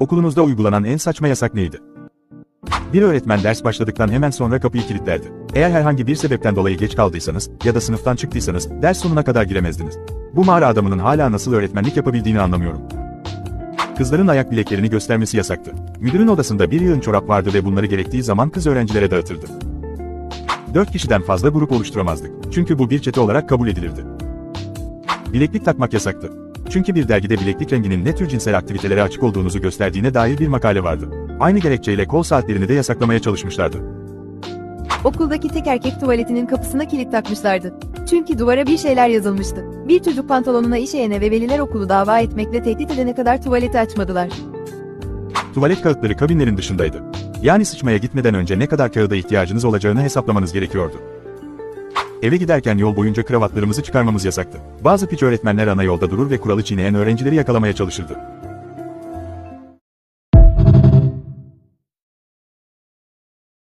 Okulunuzda uygulanan en saçma yasak neydi? Bir öğretmen ders başladıktan hemen sonra kapıyı kilitlerdi. Eğer herhangi bir sebepten dolayı geç kaldıysanız ya da sınıftan çıktıysanız ders sonuna kadar giremezdiniz. Bu mağara adamının hala nasıl öğretmenlik yapabildiğini anlamıyorum. Kızların ayak bileklerini göstermesi yasaktı. Müdürün odasında bir yığın çorap vardı ve bunları gerektiği zaman kız öğrencilere dağıtırdı. 4 kişiden fazla grup oluşturamazdık. Çünkü bu bir çete olarak kabul edilirdi. Bileklik takmak yasaktı. Çünkü bir dergide bileklik renginin ne tür cinsel aktivitelere açık olduğunuzu gösterdiğine dair bir makale vardı. Aynı gerekçeyle kol saatlerini de yasaklamaya çalışmışlardı. Okuldaki tek erkek tuvaletinin kapısına kilit takmışlardı. Çünkü duvara bir şeyler yazılmıştı. Bir çocuk pantolonuna işeyene ve veliler okulu dava etmekle tehdit edene kadar tuvaleti açmadılar. Tuvalet kağıtları kabinlerin dışındaydı. Yani sıçmaya gitmeden önce ne kadar kağıda ihtiyacınız olacağını hesaplamanız gerekiyordu. Eve giderken yol boyunca kravatlarımızı çıkarmamız yasaktı. Bazı piç öğretmenler ana yolda durur ve kuralı çiğneyen öğrencileri yakalamaya çalışırdı.